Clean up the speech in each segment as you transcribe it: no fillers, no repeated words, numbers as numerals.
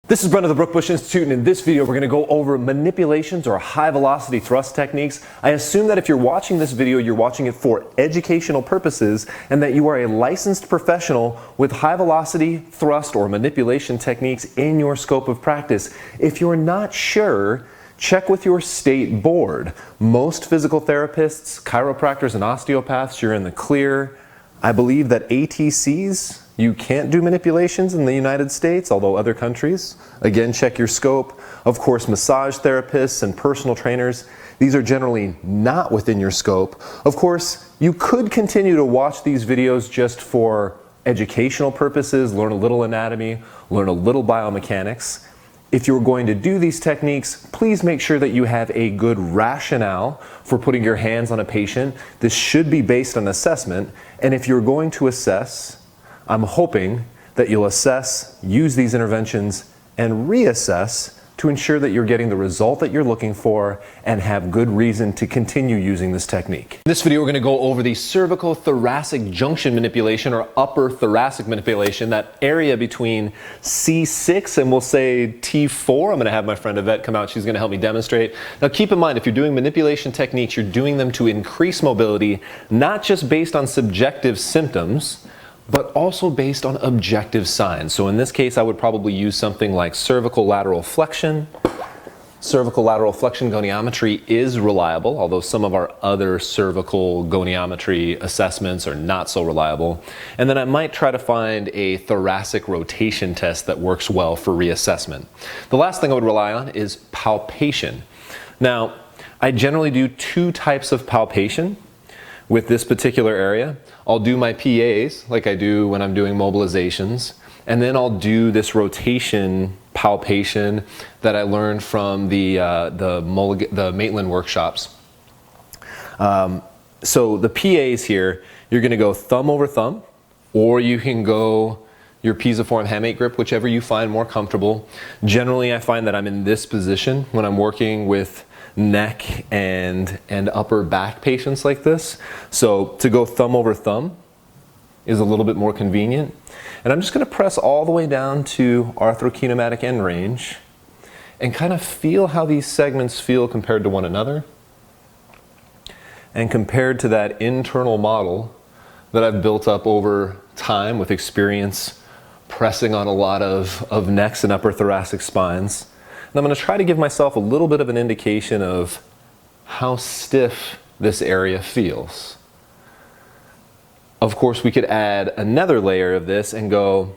This is Brent of the Brookbush Institute, and in this video we're going to go over manipulations or high velocity thrust techniques. I assume that if you're watching this video, you're watching it for educational purposes and that you are a licensed professional with high velocity thrust or manipulation techniques in your scope of practice. If you're not sure, check with your state board. Most physical therapists, chiropractors, and osteopaths, you're in the clear. I believe that ATCs, you can't do manipulations in the United States, although other countries. Again, check your scope. Of course, massage therapists and personal trainers, these are generally not within your scope. Of course, you could continue to watch these videos just for educational purposes, learn a little anatomy, learn a little biomechanics. If you're going to do these techniques, please make sure that you have a good rationale for putting your hands on a patient. This should be based on assessment, and if you're going to assess, I'm hoping that you'll assess, use these interventions, and reassess to ensure that you're getting the result that you're looking for and have good reason to continue using this technique. In this video, we're going to go over the cervicothoracic junction manipulation or upper thoracic manipulation, that area between C6 and we'll say T4. I'm going to have my friend Yvette come out. She's going to help me demonstrate. Now keep in mind, if you're doing manipulation techniques, you're doing them to increase mobility, not just based on subjective symptoms, but also based on objective signs. So in this case, I would probably use something like cervical lateral flexion. Cervical lateral flexion goniometry is reliable, although some of our other cervical goniometry assessments are not so reliable. And then I might try to find a thoracic rotation test that works well for reassessment. The last thing I would rely on is palpation. Now, I generally do two types of palpation with this particular area. I'll do my PAs like I do when I'm doing mobilizations, and then I'll do this rotation palpation that I learned from the Maitland workshops. So the PAs here, you're going to go thumb over thumb, or you can go your piezoform hamate grip, whichever you find more comfortable. Generally, I find that I'm in this position when I'm working with neck and upper back patients like this. So to go thumb over thumb is a little bit more convenient. And I'm just going to press all the way down to arthrokinematic end range and kind of feel how these segments feel compared to one another and compared to that internal model that I've built up over time with experience pressing on a lot of necks and upper thoracic spines. And I'm going to try to give myself a little bit of an indication of how stiff this area feels. Of course, we could add another layer of this and go,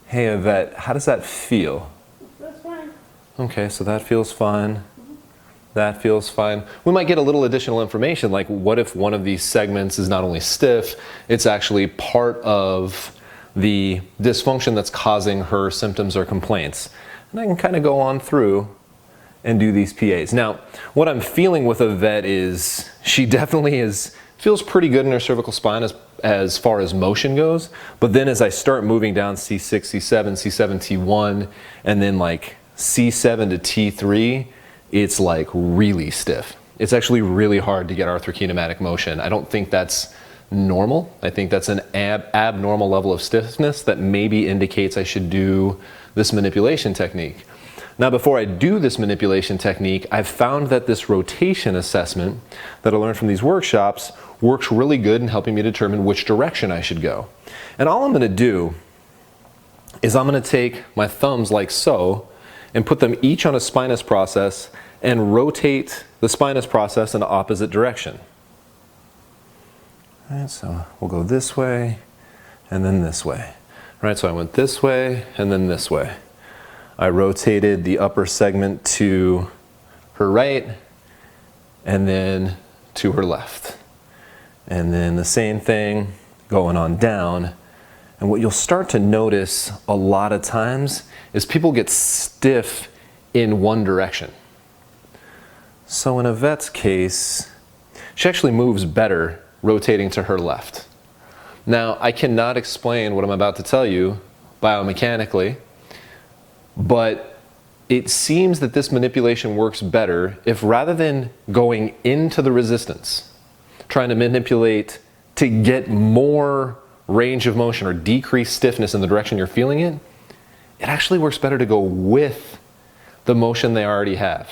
hey Yvette, how does that feel? That's fine. Okay, so that feels fine. That feels fine. We might get a little additional information, like what if one of these segments is not only stiff, it's actually part of the dysfunction that's causing her symptoms or complaints. And I can kind of go on through and do these PAs. Now, what I'm feeling with Yvette is she definitely feels pretty good in her cervical spine as far as motion goes. But then as I start moving down C6, C7, C7, T1, and then like C7 to T3, it's like really stiff. It's actually really hard to get arthrokinematic motion. I don't think that's normal. I think that's an abnormal level of stiffness that maybe indicates I should do this manipulation technique. Now, before I do this manipulation technique, I've found that this rotation assessment that I learned from these workshops works really good in helping me determine which direction I should go. And all I'm going to do is I'm going to take my thumbs like so and put them each on a spinous process and rotate the spinous process in the opposite direction. All right, so we'll go this way and then this way. Right, so I went this way and then this way. I rotated the upper segment to her right and then to her left. And then the same thing going on down. And what you'll start to notice a lot of times is people get stiff in one direction. So in Yvette's case, she actually moves better rotating to her left. Now, I cannot explain what I'm about to tell you biomechanically, but it seems that this manipulation works better if rather than going into the resistance, trying to manipulate to get more range of motion or decrease stiffness in the direction you're feeling it, it actually works better to go with the motion they already have.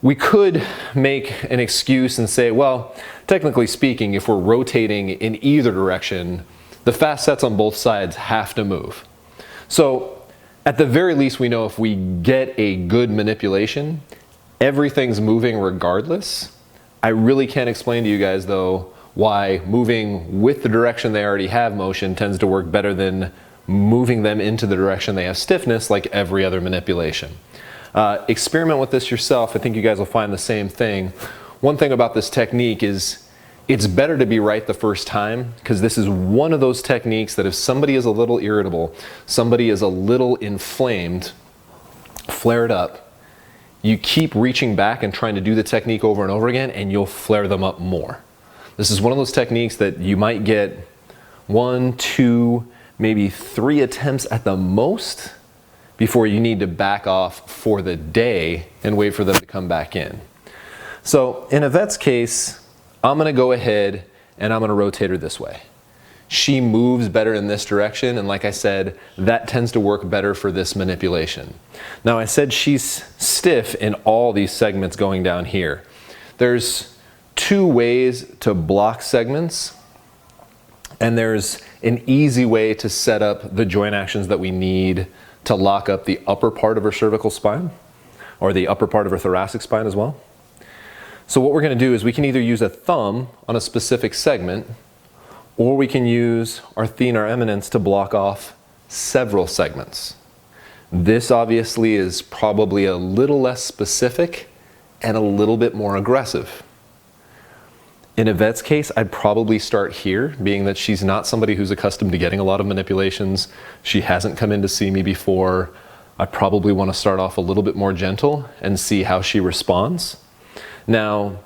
We could make an excuse and say, well, technically speaking, if we're rotating in either direction, the fast sets on both sides have to move. So at the very least, we know if we get a good manipulation, everything's moving regardless. I really can't explain to you guys, though, why moving with the direction they already have motion tends to work better than moving them into the direction they have stiffness, like every other manipulation. Experiment with this yourself. I think you guys will find the same thing. One thing about this technique is it's better to be right the first time, because this is one of those techniques that if somebody is a little irritable, somebody is a little inflamed, flared up, you keep reaching back and trying to do the technique over and over again, and you'll flare them up more. This is one of those techniques that you might get 1, 2, maybe 3 attempts at the most before you need to back off for the day and wait for them to come back in. So in Yvette's case, I'm going to go ahead and I'm going to rotate her this way. She moves better in this direction, and like I said, that tends to work better for this manipulation. Now I said she's stiff in all these segments going down here. There's 2 ways to block segments, and there's an easy way to set up the joint actions that we need to lock up the upper part of her cervical spine, or the upper part of her thoracic spine as well. So what we're going to do is we can either use a thumb on a specific segment, or we can use our thenar eminence to block off several segments. This obviously is probably a little less specific and a little bit more aggressive. In Yvette's case, I'd probably start here, being that she's not somebody who's accustomed to getting a lot of manipulations. She hasn't come in to see me before. I probably want to start off a little bit more gentle and see how she responds. Now,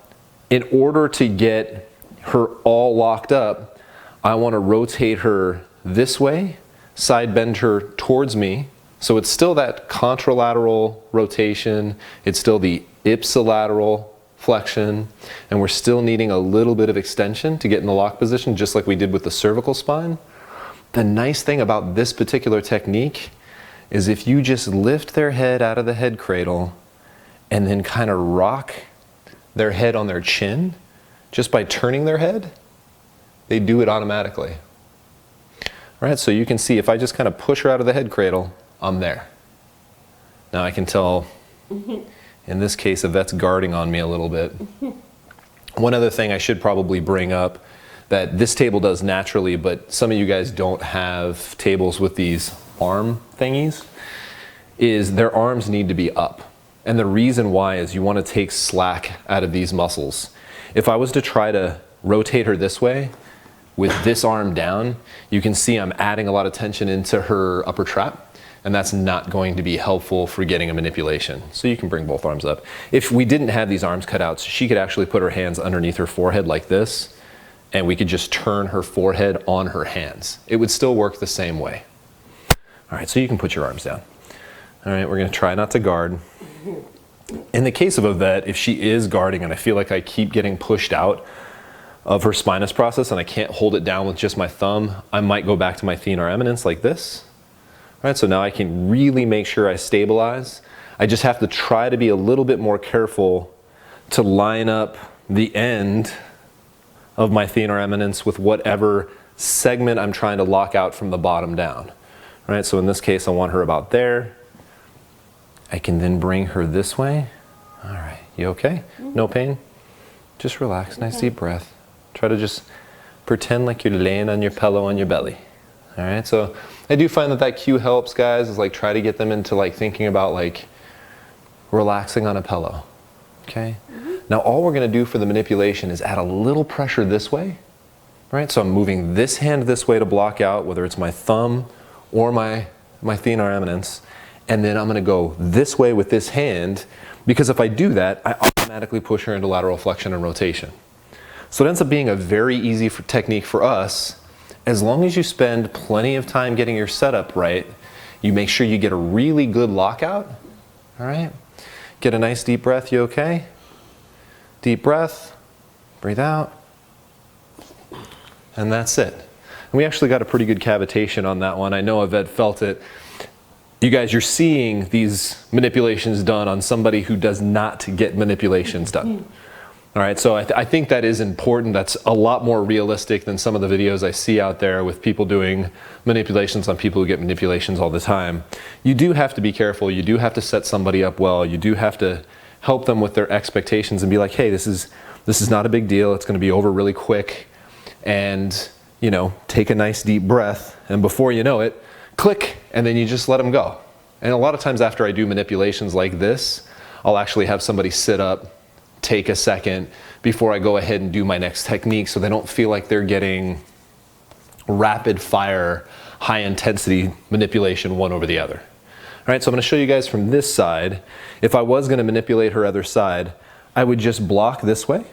in order to get her all locked up, I want to rotate her this way, side bend her towards me. So it's still that contralateral rotation. It's still the ipsilateral flexion, and we're still needing a little bit of extension to get in the lock position, just like we did with the cervical spine. The nice thing about this particular technique is if you just lift their head out of the head cradle and then kind of rock their head on their chin, just by turning their head, they do it automatically. All right, so you can see if I just kind of push her out of the head cradle, I'm there. Now I can tell in this case, Yvette's guarding on me a little bit. One other thing I should probably bring up that this table does naturally, but some of you guys don't have tables with these arm thingies, is their arms need to be up. And the reason why is you want to take slack out of these muscles. If I was to try to rotate her this way with this arm down, you can see I'm adding a lot of tension into her upper trap. And that's not going to be helpful for getting a manipulation. So you can bring both arms up. If we didn't have these arms cut out, she could actually put her hands underneath her forehead like this, and we could just turn her forehead on her hands. It would still work the same way. All right, so you can put your arms down. All right, we're gonna try not to guard. In the case of Yvette, if she is guarding and I feel like I keep getting pushed out of her spinous process and I can't hold it down with just my thumb, I might go back to my thenar eminence like this. All right, so now I can really make sure I stabilize. I just have to try to be a little bit more careful to line up the end of my thenar eminence with whatever segment I'm trying to lock out from the bottom down. All right, so in this case, I want her about there. I can then bring her this way. All right, you okay? No pain? Just relax, nice deep breath. Try to just pretend like you're laying on your pillow on your belly. All right, so I do find that cue helps, guys, is like try to get them into like thinking about like relaxing on a pillow, okay? Now all we're gonna do for the manipulation is add a little pressure this way, right? So I'm moving this hand this way to block out, whether it's my thumb or my thenar eminence, and then I'm gonna go this way with this hand, because if I do that, I automatically push her into lateral flexion and rotation. So it ends up being a very easy technique for us. As long as you spend plenty of time getting your setup right, you make sure you get a really good lockout, all right? Get a nice deep breath, you okay? Deep breath, breathe out, and that's it. And we actually got a pretty good cavitation on that one. I know Yvette felt it. You guys, you're seeing these manipulations done on somebody who does not get manipulations done. All right, so I think that is important. That's a lot more realistic than some of the videos I see out there with people doing manipulations on people who get manipulations all the time. You do have to be careful. You do have to set somebody up well. You do have to help them with their expectations and be like, hey, this is not a big deal. It's going to be over really quick. And, you know, take a nice deep breath. And before you know it, click, and then you just let them go. And a lot of times after I do manipulations like this, I'll actually have somebody sit up, take a second before I go ahead and do my next technique so they don't feel like they're getting rapid fire, high intensity manipulation one over the other. All right, so I'm going to show you guys from this side. If I was going to manipulate her other side, I would just block this way.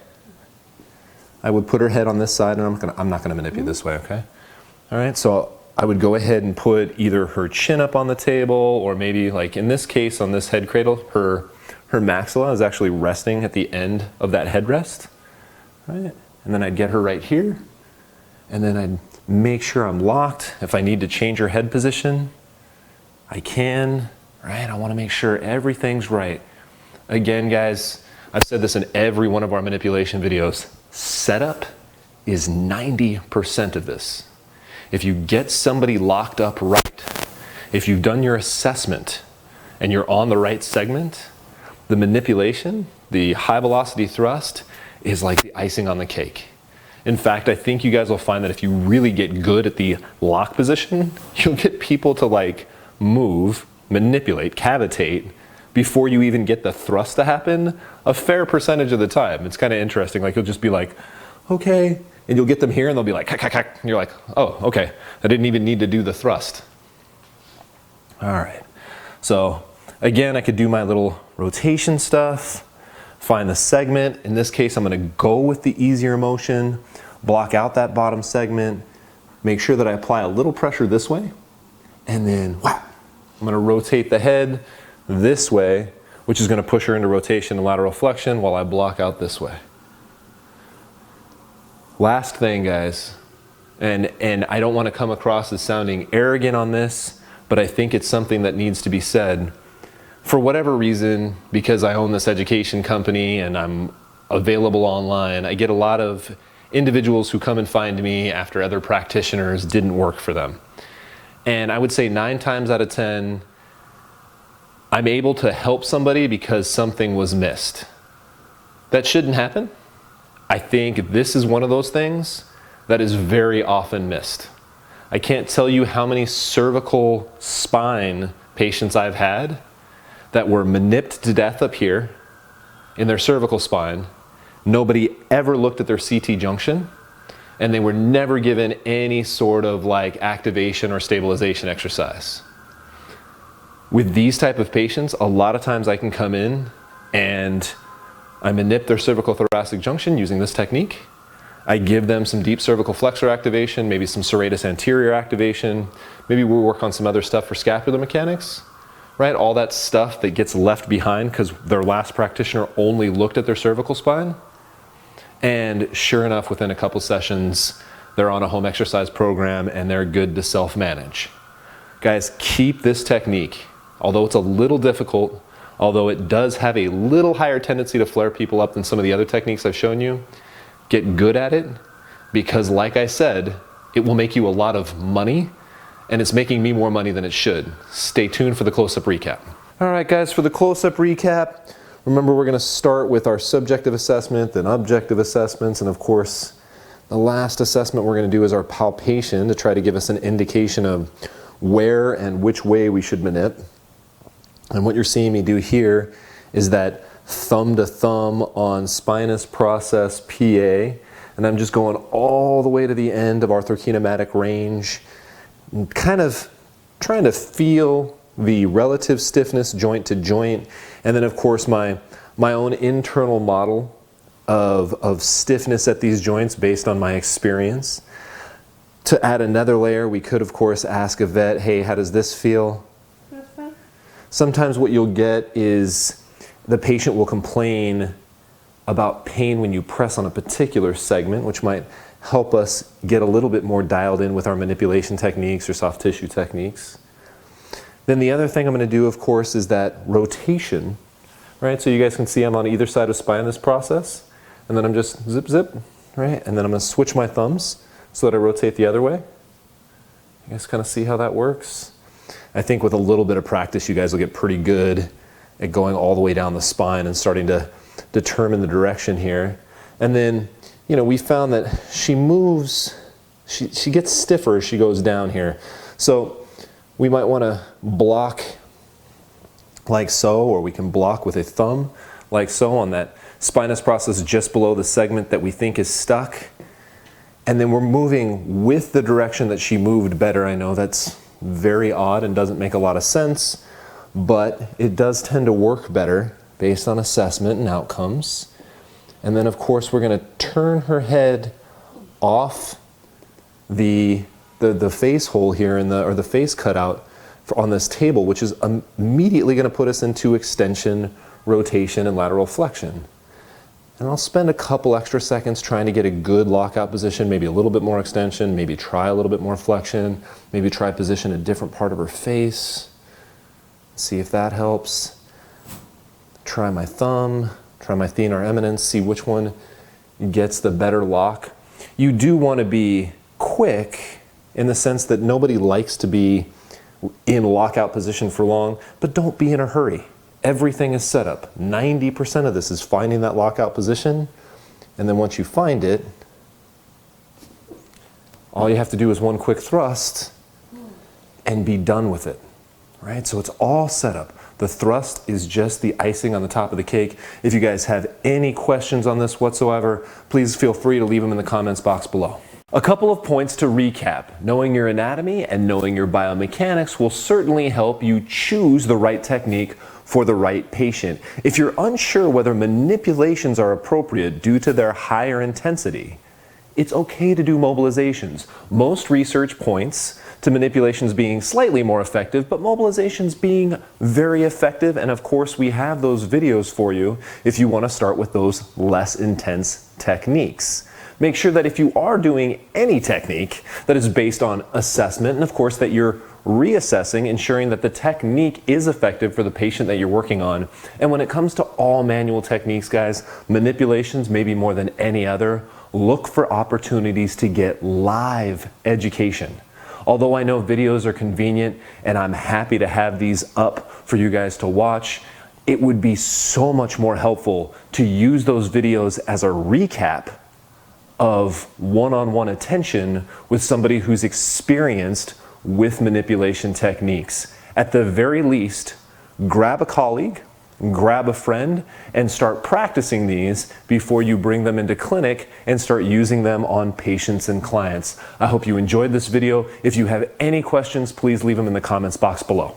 I would put her head on this side, and I'm not going to manipulate this way, okay? All right, so I would go ahead and put either her chin up on the table, or maybe like in this case on this head cradle, her maxilla is actually resting at the end of that headrest, right? And then I'd get her right here, and then I'd make sure I'm locked. If I need to change her head position, I can, right? I want to make sure everything's right. Again, guys, I've said this in every one of our manipulation videos. Setup is 90% of this. If you get somebody locked up right, if you've done your assessment and you're on the right segment, the manipulation, the high velocity thrust, is like the icing on the cake. In fact, I think you guys will find that if you really get good at the lock position, you'll get people to like move, manipulate, cavitate before you even get the thrust to happen a fair percentage of the time. It's kind of interesting. Like you'll just be like, okay, and you'll get them here and they'll be like, and you're like, oh, okay, I didn't even need to do the thrust. All right, so again, I could do my little rotation stuff, find the segment. In this case, I'm gonna go with the easier motion, block out that bottom segment, make sure that I apply a little pressure this way, and then whap, I'm gonna rotate the head this way, which is gonna push her into rotation and lateral flexion while I block out this way. Last thing, guys, and I don't wanna come across as sounding arrogant on this, but I think it's something that needs to be said. For whatever reason, because I own this education company and I'm available online, I get a lot of individuals who come and find me after other practitioners didn't work for them. And I would say 9 times out of 10, I'm able to help somebody because something was missed. That shouldn't happen. I think this is one of those things that is very often missed. I can't tell you how many cervical spine patients I've had that were manipped to death up here in their cervical spine. Nobody ever looked at their CT junction, and they were never given any sort of like activation or stabilization exercise. With these type of patients, a lot of times I can come in and I manip their cervicothoracic junction using this technique. I give them some deep cervical flexor activation, maybe some serratus anterior activation. Maybe we'll work on some other stuff for scapular mechanics, right? All that stuff that gets left behind because their last practitioner only looked at their cervical spine. And sure enough, within a couple sessions, they're on a home exercise program and they're good to self-manage. Guys, keep this technique. Although it's a little difficult, although it does have a little higher tendency to flare people up than some of the other techniques I've shown you, get good at it, because like I said, it will make you a lot of money, and it's making me more money than it should. Stay tuned for the close-up recap. All right, guys, for the close-up recap, remember we're gonna start with our subjective assessment, then objective assessments, and of course, the last assessment we're gonna do is our palpation to try to give us an indication of where and which way we should manip. And what you're seeing me do here is that thumb to thumb on spinous process PA, and I'm just going all the way to the end of arthrokinematic range, and kind of trying to feel the relative stiffness joint to joint, and then of course my own internal model of stiffness at these joints based on my experience. To add another layer, we could of course ask a vet, hey, how does this feel? Sometimes what you'll get is the patient will complain about pain when you press on a particular segment, which might help us get a little bit more dialed in with our manipulation techniques or soft tissue techniques. Then the other thing I'm going to do, of course, is that rotation, right? So you guys can see I'm on either side of spine in this process, and then I'm just zip, zip, right? And then I'm going to switch my thumbs so that I rotate the other way. You guys kind of see how that works? I think with a little bit of practice, you guys will get pretty good at going all the way down the spine and starting to determine the direction here. And then, you know, we found that she moves, she gets stiffer as she goes down here. So we might want to block like so, or we can block with a thumb like so on that spinous process just below the segment that we think is stuck. And then we're moving with the direction that she moved better. I know that's very odd and doesn't make a lot of sense, but it does tend to work better based on assessment and outcomes. And then of course we're going to turn her head off the face hole here or the face cutout on this table, which is immediately going to put us into extension, rotation, and lateral flexion. And I'll spend a couple extra seconds trying to get a good lockout position, maybe a little bit more extension, maybe try a little bit more flexion, maybe try position a different part of her face. See if that helps. Try my thumb, try my thenar eminence, see which one gets the better lock. You do want to be quick in the sense that nobody likes to be in lockout position for long, but don't be in a hurry. Everything is set up. 90% of this is finding that lockout position, and then once you find it, all you have to do is one quick thrust and be done with it, right? So it's all set up. The thrust is just the icing on the top of the cake. If you guys have any questions on this whatsoever, please feel free to leave them in the comments box below. A couple of points to recap. Knowing your anatomy and knowing your biomechanics will certainly help you choose the right technique for the right patient. If you're unsure whether manipulations are appropriate due to their higher intensity, it's okay to do mobilizations. Most research points to manipulations being slightly more effective, but mobilizations being very effective. And of course, we have those videos for you if you want to start with those less intense techniques. Make sure that if you are doing any technique that is based on assessment, and of course that you're reassessing, ensuring that the technique is effective for the patient that you're working on. And when it comes to all manual techniques, guys, manipulations, maybe more than any other, look for opportunities to get live education. Although I know videos are convenient and I'm happy to have these up for you guys to watch, it would be so much more helpful to use those videos as a recap of one-on-one attention with somebody who's experienced with manipulation techniques. At the very least, grab a colleague, grab a friend, and start practicing these before you bring them into clinic and start using them on patients and clients. I hope you enjoyed this video. If you have any questions, please leave them in the comments box below.